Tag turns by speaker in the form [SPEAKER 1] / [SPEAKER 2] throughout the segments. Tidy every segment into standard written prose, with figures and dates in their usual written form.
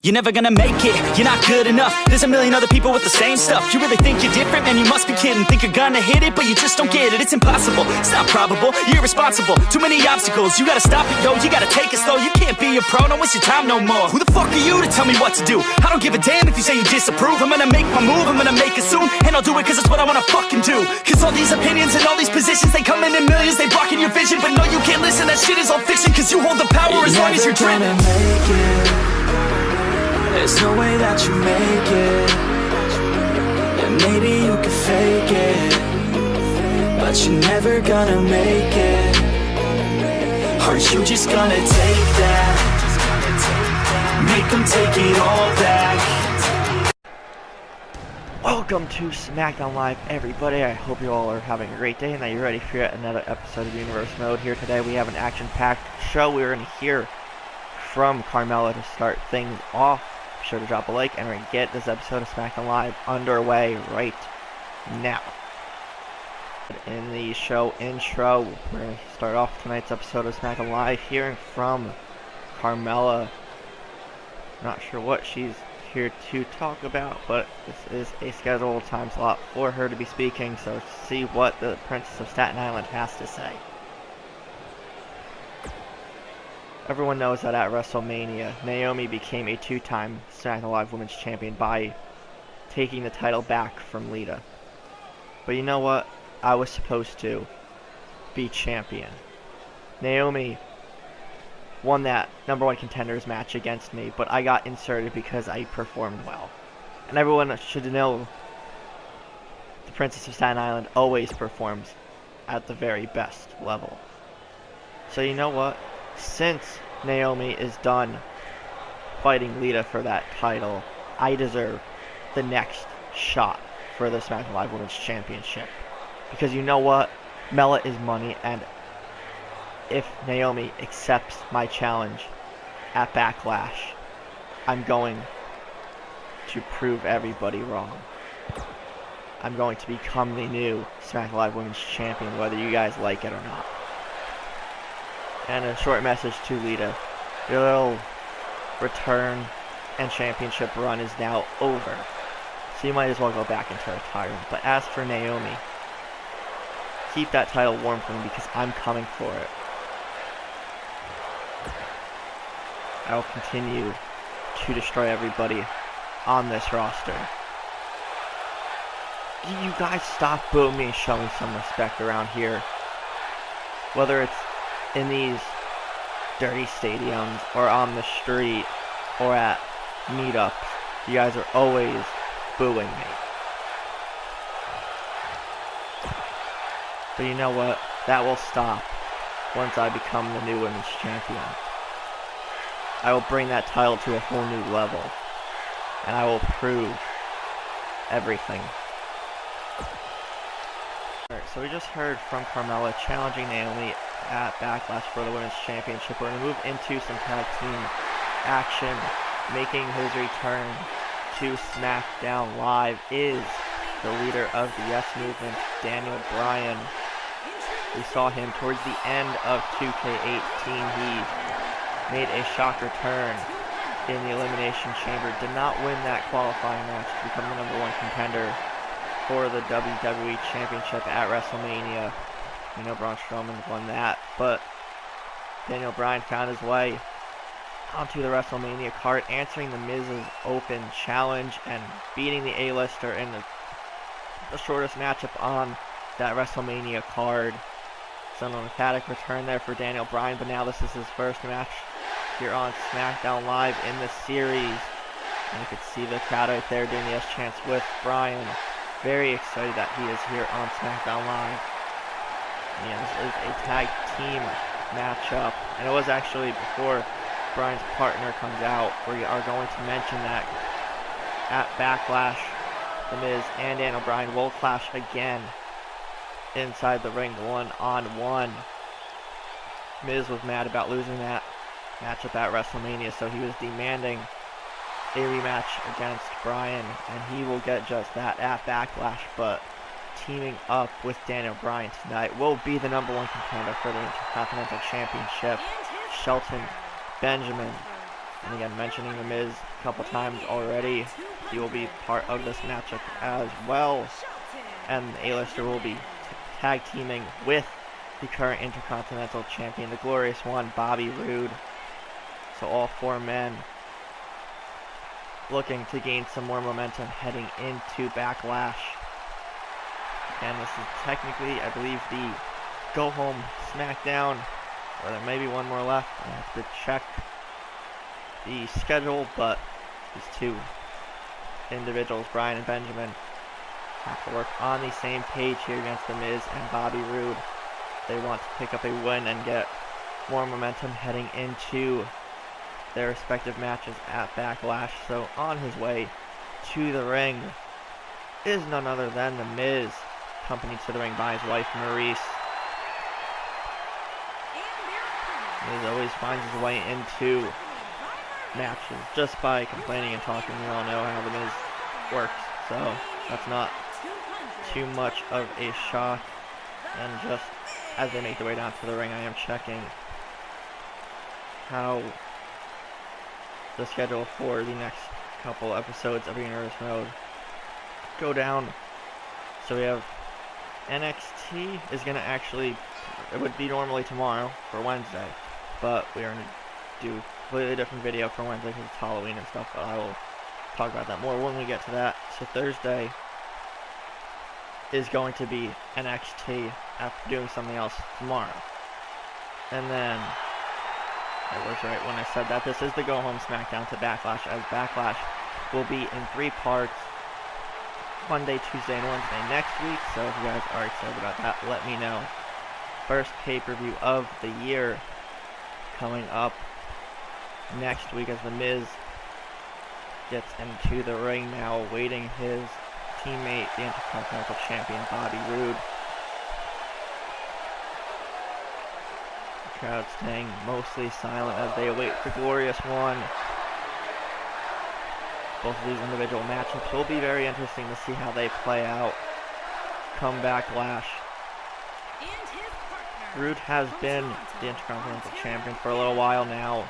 [SPEAKER 1] You're never gonna make it, you're not good enough. There's a million other people with the same stuff. You really think you're different? Man, you must be kidding. Think you're gonna hit it, but you just don't get it. It's impossible, it's not probable, you're irresponsible. Too many obstacles, you gotta stop it, yo. You gotta take it slow, you can't be a pro. Don't waste your time no more. Who the fuck are you to tell me what to do? I don't give a damn if you say you disapprove. I'm gonna make my move, I'm gonna make it soon. And I'll do it cause it's what I wanna fucking do. Cause all these opinions and all these positions, they come in millions, they blocking your vision. But no, you can't listen, that shit is all fiction. Cause you hold the power as long as you're dreaming.
[SPEAKER 2] There's no way that you make it. And maybe you can fake it, but you're never gonna make it. Aren't you just gonna take that? Make them take it all back.
[SPEAKER 3] Welcome to SmackDown Live, everybody. I hope you all are having a great day and that you're ready for yet another episode of Universe Mode. Here today we have an action-packed show. We're going to hear from Carmella to start things off. Be sure to drop a like and we're going to get this episode of SmackDown Live underway right now. In the show intro, we're going to start off tonight's episode of SmackDown Live hearing from Carmella. Not sure what she's here to talk about, but this is a scheduled time slot for her to be speaking, so let's see what the Princess of Staten Island has to say. Everyone knows that at WrestleMania, Naomi became a two-time SmackDown Live Women's Champion by taking the title back from Lita. But you know what? I was supposed to be champion. Naomi won that number one contenders match against me, but I got inserted because I performed well. And everyone should know the Princess of Staten Island always performs at the very best level. So you know what? Since Naomi is done fighting Lita for that title, I deserve the next shot for the SmackDown Live Women's Championship. Because you know what? Mela is money, and if Naomi accepts my challenge at Backlash, I'm going to prove everybody wrong. I'm going to become the new SmackDown Live Women's Champion, whether you guys like it or not. And a short message to Lita. Your little return and championship run is now over, so you might as well go back into retirement. But as for Naomi, keep that title warm for me because I'm coming for it. I will continue to destroy everybody on this roster. You guys stop booing me and show me some respect around here. Whether it's in these dirty stadiums or on the street or at meetups, you guys are always booing me. But you know what? That will stop once I become the new Women's Champion. I will bring that title to a whole new level, and I will prove everything. Alright, so we just heard from Carmella challenging Naomi at Backlash for the Women's Championship. We're going to move into some tag team action. Making his return to SmackDown Live is the leader of the Yes Movement, Daniel Bryan. We saw him towards the end of 2K19. He made a shock return in the Elimination Chamber. Did not win that qualifying match to become the number one contender for the WWE Championship at WrestleMania. You know, Braun Strowman won that, but Daniel Bryan found his way onto the WrestleMania card, answering the Miz's open challenge and beating the A-lister in the shortest matchup on that WrestleMania card. So an emphatic return there for Daniel Bryan, but now this is his first match here on SmackDown Live in the series. And you can see the crowd right there doing the yes chants with Bryan. Very excited that he is here on SmackDown Live. Yeah, this is a tag team matchup, and it was actually before Bryan's partner comes out. We are going to mention that at Backlash, The Miz and Daniel Bryan will clash again inside the ring, one-on-one. Miz was mad about losing that matchup at WrestleMania, so he was demanding a rematch against Bryan, and he will get just that at Backlash. But teaming up with Daniel Bryan tonight will be the number one contender for the Intercontinental Championship, Shelton Benjamin. And again, mentioning The Miz couple times already. He will be part of this matchup as well. And A-lister will be tag teaming with the current Intercontinental Champion, the Glorious One, Bobby Roode. So all 4 men looking to gain some more momentum heading into Backlash. And this is technically, I believe, the go-home SmackDown, or there may be one more left. I have to check the schedule, but these 2 individuals, Bryan and Benjamin, have to work on the same page here against The Miz and Bobby Roode. They want to pick up a win and get more momentum heading into their respective matches at Backlash. So on his way to the ring is none other than The Miz, accompanied to the ring by his wife Maurice. Miz always finds his way into matches just by complaining and talking. We all know how The Miz works, so that's not too much of a shock. And just as they make their way down to the ring, I am checking how the schedule for the next couple episodes of Nervous Mode go down. So we have NXT is going to actually, it would be normally tomorrow for Wednesday, but we are going to do a completely different video for Wednesday because it's Halloween and stuff, but I will talk about that more when we get to that. So Thursday is going to be NXT after doing something else tomorrow. And then, I was right when I said that, this is the go-home SmackDown to Backlash, as Backlash will be in 3 parts, Monday, Tuesday, and Wednesday next week. So if you guys are excited about that, let me know. First pay-per-view of the year coming up next week as The Miz gets into the ring now, awaiting his teammate, the Intercontinental Champion, Bobby Roode. The crowd staying mostly silent as they await the Glorious One. Both of these individual matchups will be very interesting to see how they play out come Backlash. Roode has been the Intercontinental Champion for a little while now,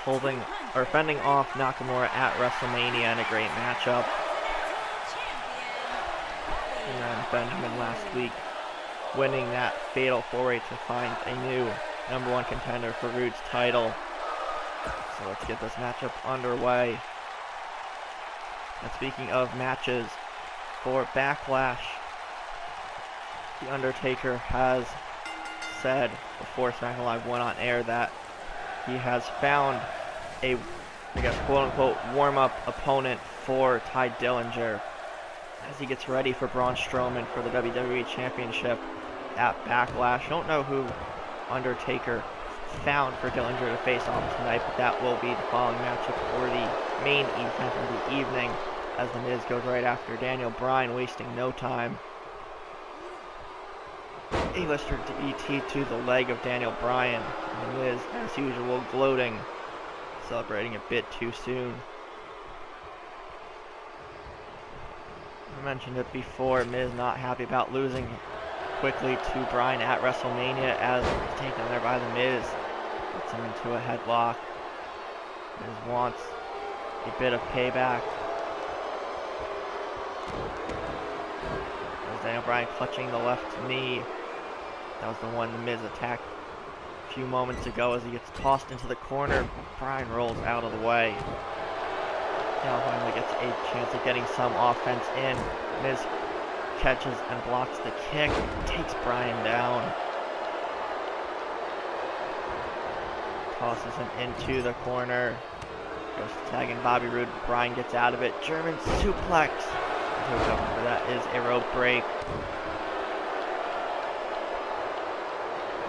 [SPEAKER 3] fending off Nakamura at WrestleMania in a great matchup. And then Benjamin last week winning that fatal 4-way to find a new #1 contender for Roode's title. So let's get this matchup underway. And speaking of matches, for Backlash, The Undertaker has said before SmackDown Live went on air that he has found a, I guess, quote-unquote warm-up opponent for Ty Dillinger as he gets ready for Braun Strowman for the WWE Championship at Backlash. Don't know who Undertaker found for Dillinger to face off tonight, but that will be the following matchup for the main event of the evening, as The Miz goes right after Daniel Bryan, wasting no time. A-lister DDT to the leg of Daniel Bryan. And The Miz, as usual, gloating, celebrating a bit too soon. I mentioned it before, Miz not happy about losing quickly to Bryan at WrestleMania, as he's taken there by The Miz. Gets him into a headlock. Miz wants a bit of payback. As Daniel Bryan clutching the left knee. That was the one The Miz attacked a few moments ago as he gets tossed into the corner. Bryan rolls out of the way. Now finally gets a chance of getting some offense in. Miz catches and blocks the kick, takes Bryan down. Tosses him into the corner. Goes to tagging Bobby Roode. Bryan gets out of it. German suplex. For that is a rope break.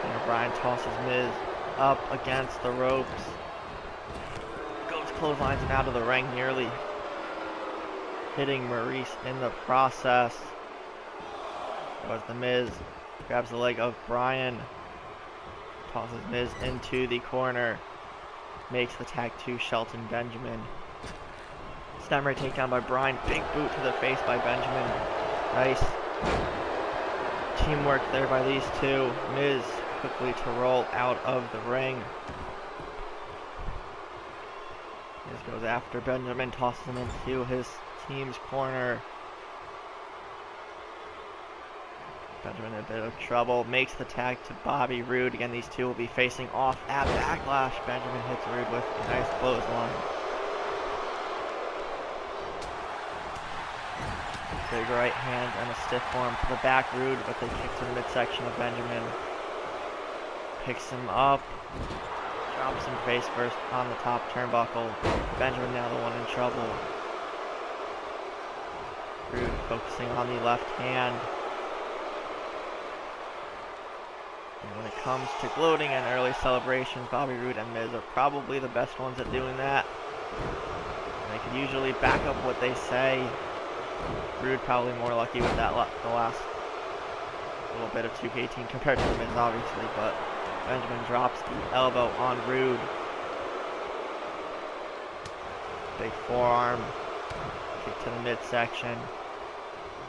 [SPEAKER 3] And Bryan tosses Miz up against the ropes. Goes clotheslines him out of the ring, nearly hitting Maurice in the process. Goes The Miz, grabs the leg of Bryan, tosses Miz into the corner, makes the tag to Shelton Benjamin. Stammer takedown by Bryan, big boot to the face by Benjamin. Nice teamwork there by these two. Miz quickly to roll out of the ring. Miz goes goes after Benjamin, tosses him into his team's corner. Benjamin in a bit of trouble, makes the tag to Bobby Roode. Again, these two will be facing off at Backlash. Benjamin hits Roode with a nice clothesline. Big right hand and a stiff arm to the back. Roode with a kick to the midsection of Benjamin. Picks him up, drops him face first on the top turnbuckle. Benjamin now the one in trouble. Roode focusing on the left hand. And when it comes to gloating and early celebrations, Bobby Roode and Miz are probably the best ones at doing that. They can usually back up what they say. Roode probably more lucky with that the last little bit of 2K18 compared to the Miz, obviously, but Benjamin drops the elbow on Roode. Big forearm, kick to the midsection.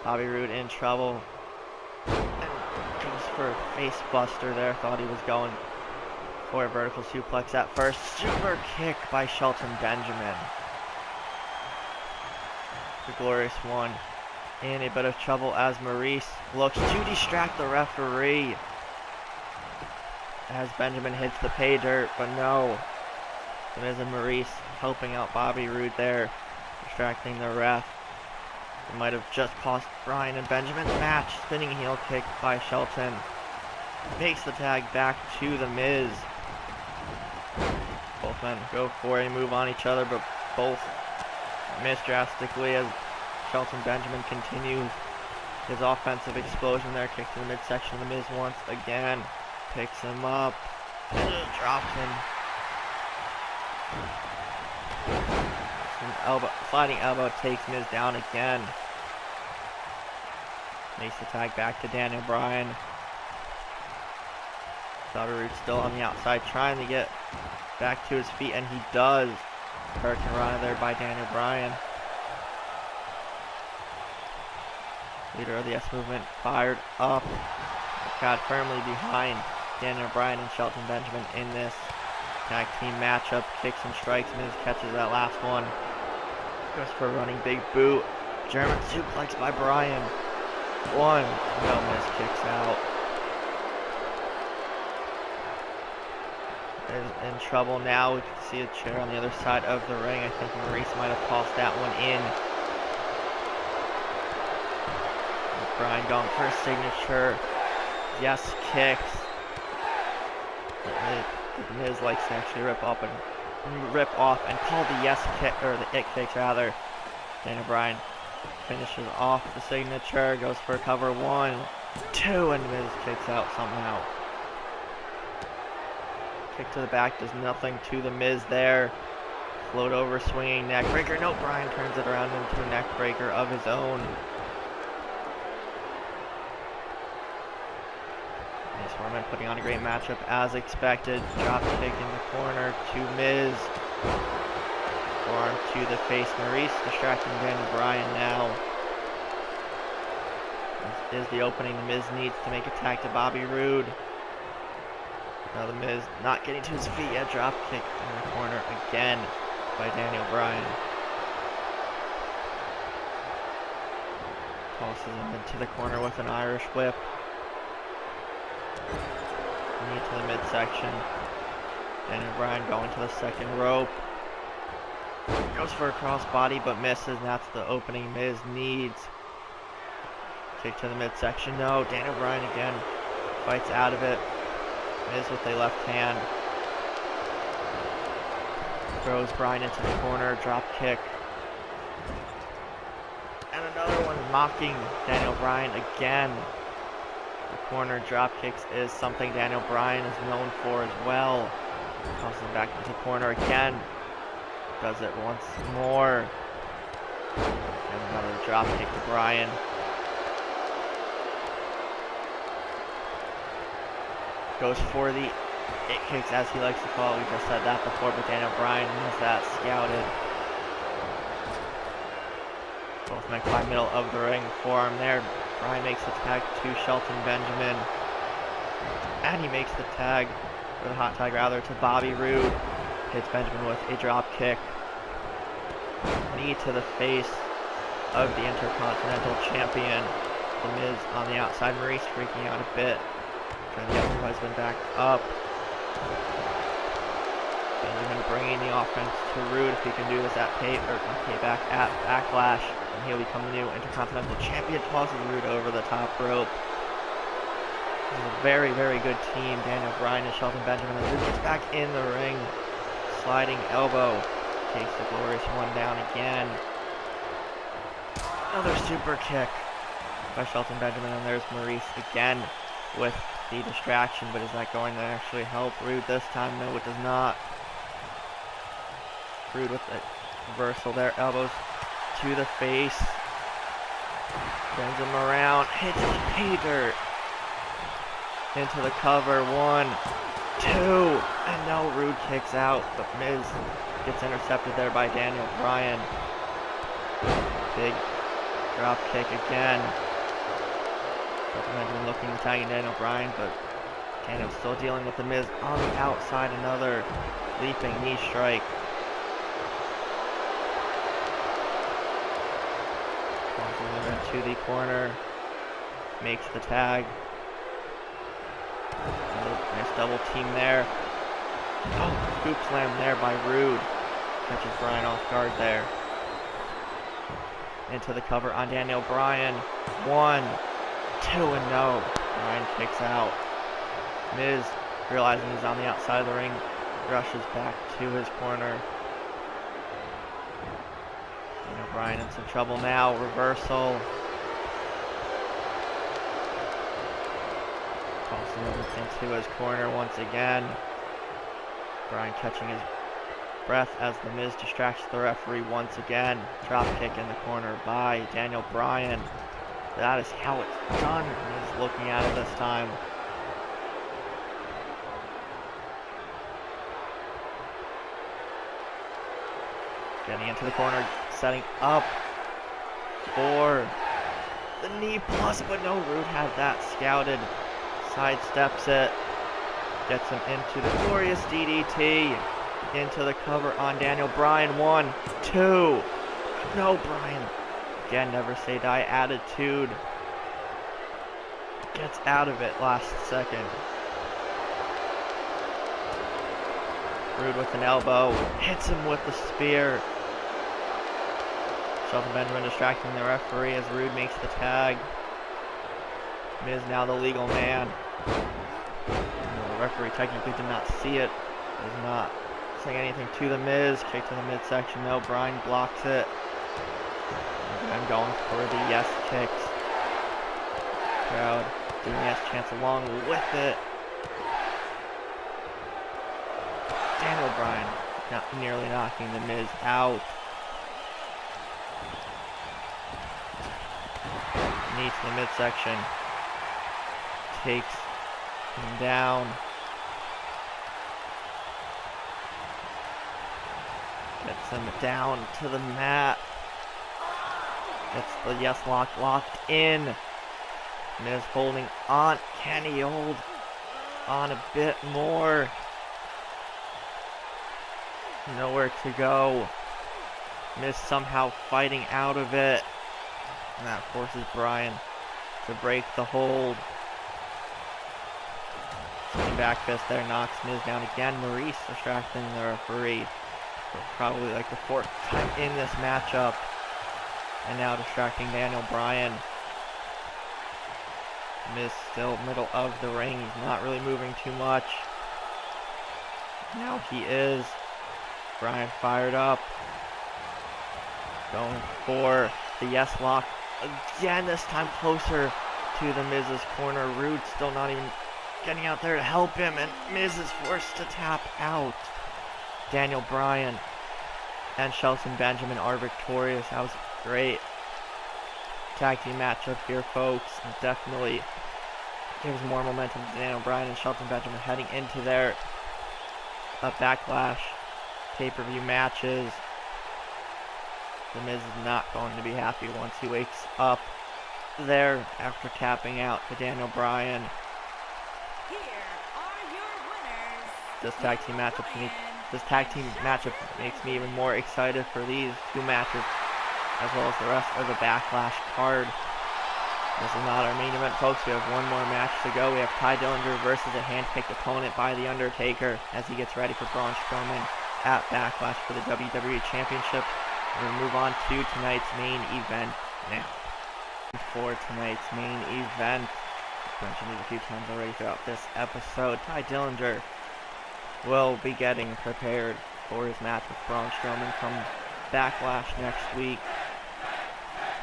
[SPEAKER 3] Bobby Roode in trouble. Goes for a face buster there. Thought he was going for a vertical suplex at first. Super kick by Shelton Benjamin. The glorious one in a bit of trouble as Maurice looks to distract the referee as Benjamin hits the pay dirt, but no. The Miz and Maurice helping out Bobby Roode there, distracting the ref. It might have just cost Bryan and Benjamin's match. Spinning heel kick by Shelton. Makes the tag back to the Miz. Both men go for a move on each other, but both miss drastically as Shelton Benjamin continues his offensive explosion there. Kick to the midsection of the Miz once again. Picks him up and just drops him. Sliding elbow takes Miz down again. Makes the tag back to Daniel Bryan. Bobby Roode still on the outside trying to get back to his feet, and he does. Hurricane Rana there by Daniel Bryan. Leader of the S movement fired up. The crowd firmly behind Daniel Bryan and Shelton Benjamin in this tag team matchup. Kicks and strikes. Miz catches that last one. Goes for a running big boot. German suplex by Bryan. One. No, Miz kicks out. Is in trouble now. We can see a chair on the other side of the ring. I think Maurice might have tossed that one in. Bryan going for a signature. Yes, kicks. The Miz likes to actually rip off and call the yes kick, or the it kicks rather. Daniel Bryan finishes off the signature, goes for cover 1, 2, and Miz kicks out somehow. Kick to the back does nothing to the Miz there. Float over, swinging neck breaker. No, Bryan turns it around into a neck breaker of his own. Foreman putting on a great matchup as expected. Drop kick in the corner to Miz. Forearm to the face. Maurice distracting Daniel Bryan now. This is the opening the Miz needs to make a tag to Bobby Roode. Now the Miz not getting to his feet yet. Drop kick in the corner again by Daniel Bryan. Tosses him into the corner with an Irish whip. Knee to the midsection. Daniel Bryan going to the second rope. Goes for a crossbody but misses, and that's the opening Miz needs. Kick to the midsection. No, Daniel Bryan again fights out of it. Miz with a left hand. Throws Bryan into the corner. Drop kick. And another one mocking Daniel Bryan again. The corner drop kicks is something Daniel Bryan is known for as well. Tosses him back into the corner again. Does it once more. And another drop kick to Bryan. Goes for the it kicks, as he likes to call it. We just said that before, but Daniel Bryan has that scouted. Both men climb middle of the ring. Forearm there. Bryan makes the tag to Shelton Benjamin. And he makes the tag, or the hot tag rather, to Bobby Roode. Hits Benjamin with a drop kick. knee to the face of the Intercontinental Champion. The Miz on the outside. Maurice freaking out a bit, trying to get her husband back up. Benjamin bringing the offense to Rude. If he can do this at Payback, at Backlash, and he'll become the new Intercontinental Champion. Tosses Rude over the top rope. This is a very, very good team. Daniel Bryan and Shelton Benjamin. And Rude gets back in the ring. Sliding elbow. Takes the glorious one down again. Another super kick by Shelton Benjamin, and there's Maurice again with the distraction, but is that going to actually help Rude this time? No, it does not. Rude with the reversal there, elbows to the face, turns him around, hits the pay dirt, into the cover, 1, 2, and no, Rude kicks out, but Miz gets intercepted there by Daniel Bryan. Big drop kick again. Benjamin looking to tag in Daniel Bryan, but Daniel still dealing with the Miz on the outside. Another leaping knee strike. Into the corner, makes the tag. Nice double team there. Oh, scoop slam there by Rude. Catches Bryan off guard there. Into the cover on Daniel Bryan. 1, 2, and no. Bryan kicks out. Miz, realizing he's on the outside of the ring, rushes back to his corner. Daniel Bryan in some trouble now. Reversal. Tosses him into his corner once again. Bryan catching his breath as the Miz distracts the referee once again. Drop kick in the corner by Daniel Bryan. That is how it's done. Miz looking at it this time. Getting into the corner, setting up for the knee plus, but no, Rude had that scouted. Sidesteps it. Gets him into the glorious DDT. Into the cover on Daniel Bryan. 1, 2. No, Bryan. Again, never say die attitude. Gets out of it last second. Rude with an elbow. Hits him with the spear. Shelton Benjamin distracting the referee as Rude makes the tag. Miz now the legal man. The referee technically did not see it. Does not saying anything to the Miz. Kick to the midsection. No, Bryan blocks it. I'm going for the yes kicks. Crowd doing yes chants along with it. Daniel Bryan nearly knocking the Miz out. Knee to the midsection. Takes him down. Gets him down to the mat. Gets the yes lock locked in. Miz holding on. Can he hold on a bit more? Nowhere to go. Miz somehow fighting out of it. And that forces Bryan to break the hold. Swinging back fist there knocks Miz down again. Maurice distracting the referee for probably like the 4th time in this matchup. And now distracting Daniel Bryan. Miz still middle of the ring. He's not really moving too much. Now he is. Bryan fired up. Going for the yes lock. Again, this time closer to the Miz's corner. Rude still not even getting out there to help him. And Miz is forced to tap out. Daniel Bryan and Shelton Benjamin are victorious. That was a great tag team matchup here, folks. And definitely gives more momentum to Daniel Bryan and Shelton Benjamin heading into their Backlash pay-per-view matches. The Miz is not going to be happy once he wakes up there after tapping out to Daniel Bryan.
[SPEAKER 4] Here are your winners.
[SPEAKER 3] This tag team matchup this tag team matchup makes me even more excited for these two matches, as well as the rest of the Backlash card. This is not our main event, folks. We have one more match to go. We have Ty Dillinger versus a handpicked opponent by The Undertaker as he gets ready for Braun Strowman at Backlash for the WWE Championship. We're going to move on to tonight's main event now. For tonight's main event, I've mentioned it a few times already throughout this episode, Ty Dillinger will be getting prepared for his match with Braun Strowman from Backlash next week.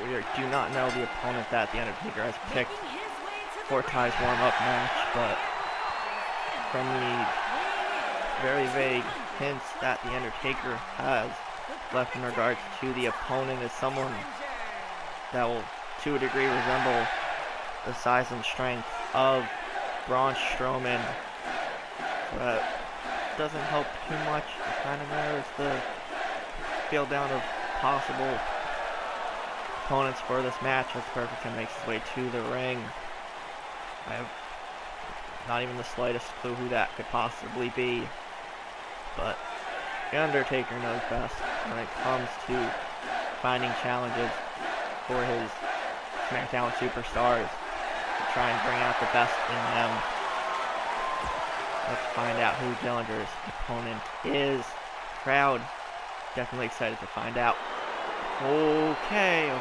[SPEAKER 3] We do not know the opponent that The Undertaker has picked for Ty's warm-up match, but from the very vague hints that The Undertaker has left in regards to the opponent is someone that will, to a degree, resemble the size and strength of Braun Strowman. So that doesn't help too much. It kind of narrows the field down of possible opponents for this match as Perfect makes his way to the ring. I have not even the slightest clue who that could possibly be, but The Undertaker knows best when it comes to finding challenges for his SmackDown superstars to try and bring out the best in them. Let's find out who Dillinger's opponent is. Crowd definitely excited to find out. Okay.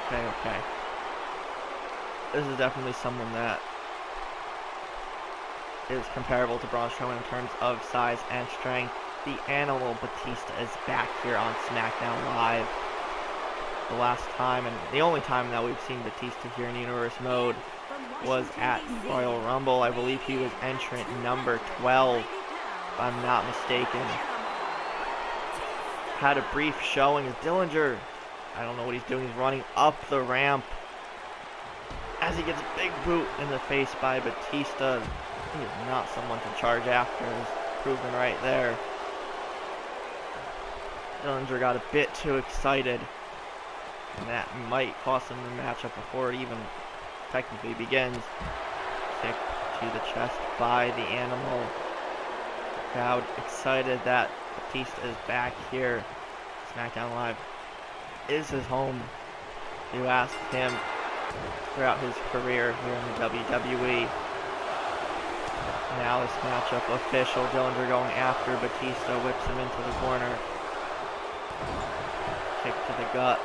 [SPEAKER 3] This is definitely someone that is comparable to Braun Strowman in terms of size and strength. The Animal Batista is back here on SmackDown Live. The last time, and the only time that we've seen Batista here in Universe Mode, was at Royal Rumble. I believe he was entrant number 12, if I'm not mistaken. Had a brief showing as Dillinger, I don't know what he's doing, he's running up the ramp as he gets a big boot in the face by Batista. He is not someone to charge after, is proven right there. Dillinger got a bit too excited, and that might cost him the matchup before it even technically begins. Kick to the chest by the Animal. The crowd excited that Batista is back here. SmackDown Live is his home. You asked him throughout his career here in the WWE. Now this matchup official. Dillinger going after Batista, whips him into the corner. Kick to the gut.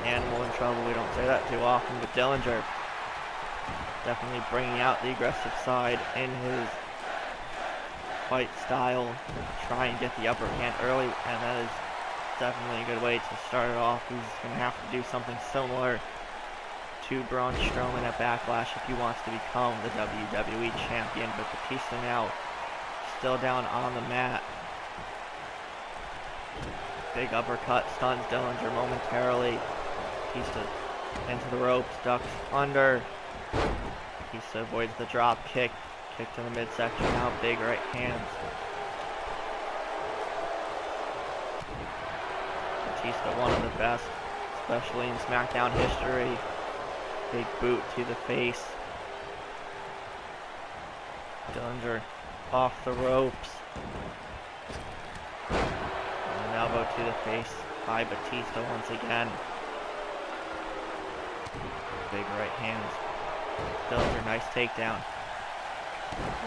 [SPEAKER 3] Animal in trouble. We don't say that too often, but Dillinger definitely bringing out the aggressive side in his fight style. Try and get the upper hand early, and that is definitely a good way to start it off. He's going to have to do something similar to Braun Strowman at Backlash if he wants to become the WWE Champion, but Batista now still down on the mat. Big uppercut stuns Dillinger momentarily. Batista into the ropes, ducks under. Batista avoids the drop kick. Kick to the midsection now, big right hands. Batista, one of the best, especially in SmackDown history. Big boot to the face. Dillinger off the ropes. And an elbow to the face by Batista once again. Big right hands. Dillinger, nice takedown.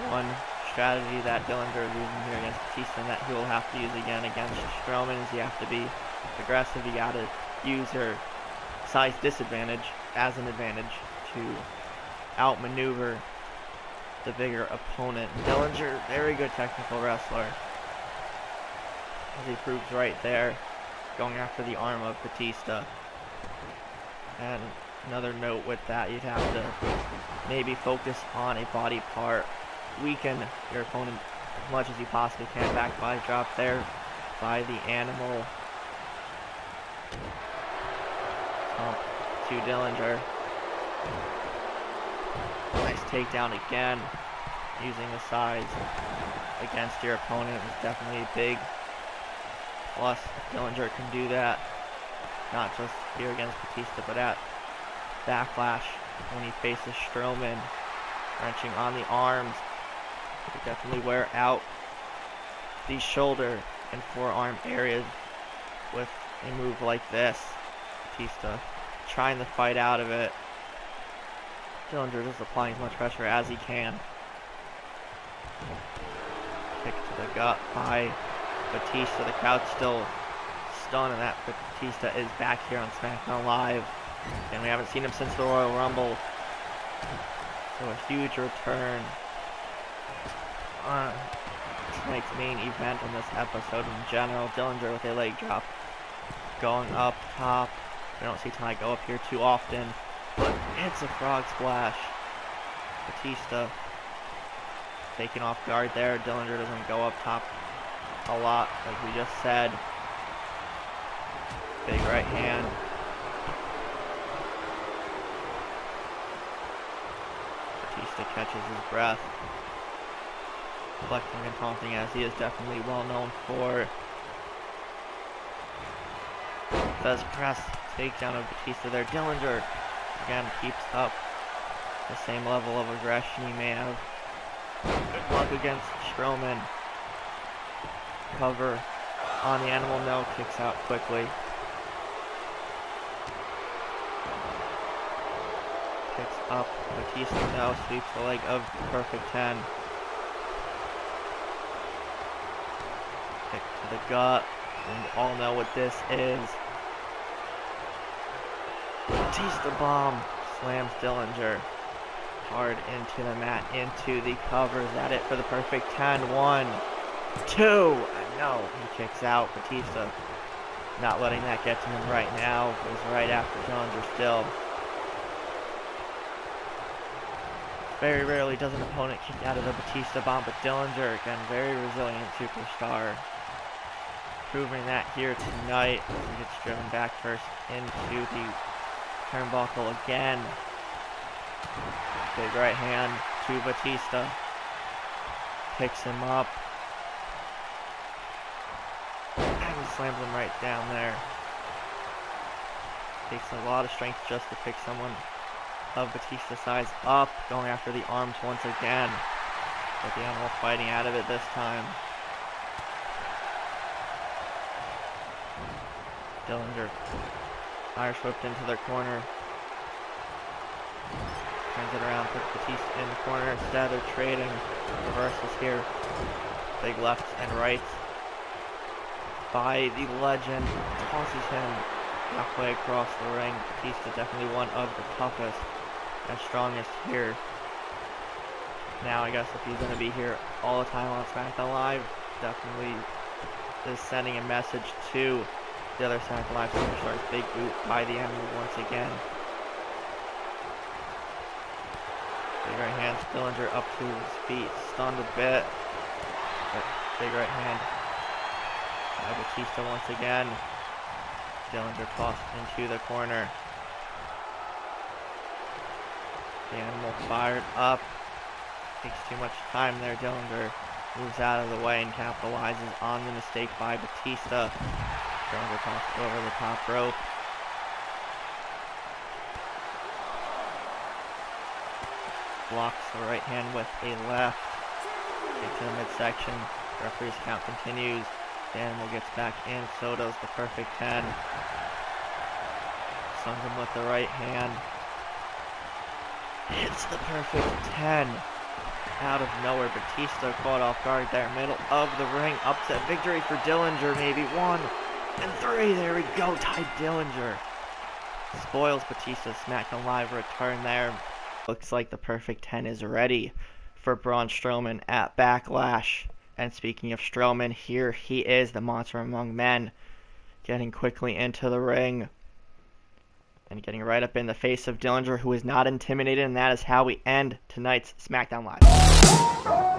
[SPEAKER 3] One strategy that Dillinger is using here against Batista and that he will have to use again against Strowman is you have to be aggressive. You gotta use your size disadvantage as an advantage to outmaneuver the bigger opponent. Dillinger, very good technical wrestler, as he proves right there, going after the arm of Batista. And another note with that, you'd have to maybe focus on a body part, weaken your opponent as much as you possibly can. Back body drop there by the Animal. Pump to Dillinger. Nice takedown again. Using the size against your opponent is definitely a big plus. Dillinger can do that, not just here against Batista, but at Backlash when he faces Strowman. Wrenching on the arms. Could definitely wear out the shoulder and forearm areas with a move like this. Batista trying to fight out of it. Dillinger just applying as much pressure as he can. Kick to the gut by Batista. The crowd's still stunned, and that Batista is back here on SmackDown Live. And we haven't seen him since the Royal Rumble. So a huge return on tonight's main event in this episode in general. Dillinger with a leg drop going up top. We don't see tonight go up here too often, but it's a frog splash. Batista taken off guard there. Dillinger doesn't go up top a lot, like we just said. Big right hand. Batista catches his breath, reflecting and taunting as he is definitely well known for. Does press takedown of Batista there. Dillinger again keeps up the same level of aggression he may have. Good luck against Strowman. Cover on the animal, no, kicks out quickly. Kicks up, Batista no, sweeps the leg of Perfect 10. Kick to the gut, and we all know what this is. Batista bomb slams Dillinger hard into the mat, into the covers. At it for the Perfect 10. 1, 2. No, he kicks out. Batista not letting that get to him right now. Goes right after Dillinger still. Very rarely does an opponent kick out of the Batista bomb, but Dillinger, again, very resilient superstar. Proving that here tonight as he gets driven back first into the turnbuckle again. Big right hand to Batista. Picks him up. And he slams him right down there. Takes a lot of strength just to pick someone of Batista's size up. Going after the arms once again. But the animal fighting out of it this time. Dillinger Irish whipped into their corner. Turns it around, puts Batista in the corner. Instead, they're trading reversals here. Big lefts and rights by the legend. Tosses him halfway across the ring. Batista definitely one of the toughest and strongest here. Now, I guess if he's going to be here all the time on SmackDown Live, definitely is sending a message to the other SmackDown Live superstars. Big boot by the enemy once again. Big right hand, Dillinger up to his feet, stunned a bit. But big right hand by Batista once again. Dillinger tossed into the corner. The animal fired up. Takes too much time there. Dillinger moves out of the way and capitalizes on the mistake by Batista. Dillinger tossed over the top rope. Blocks the right hand with a left. Kick to the midsection. Referee's count continues. The animal gets back in. So does the Perfect 10. Sends him with the right hand. Hits the Perfect 10. Out of nowhere, Batista caught off guard there. Middle of the ring. Upset victory for Dillinger. Maybe 1 and 3. There we go. Tied Dillinger. Spoils Batista's SmackDown Live return there. Looks like the Perfect 10 is ready for Braun Strowman at Backlash. And speaking of Strowman, here he is, the monster among men, getting quickly into the ring and getting right up in the face of Dillinger, who is not intimidated, and that is how we end tonight's SmackDown Live.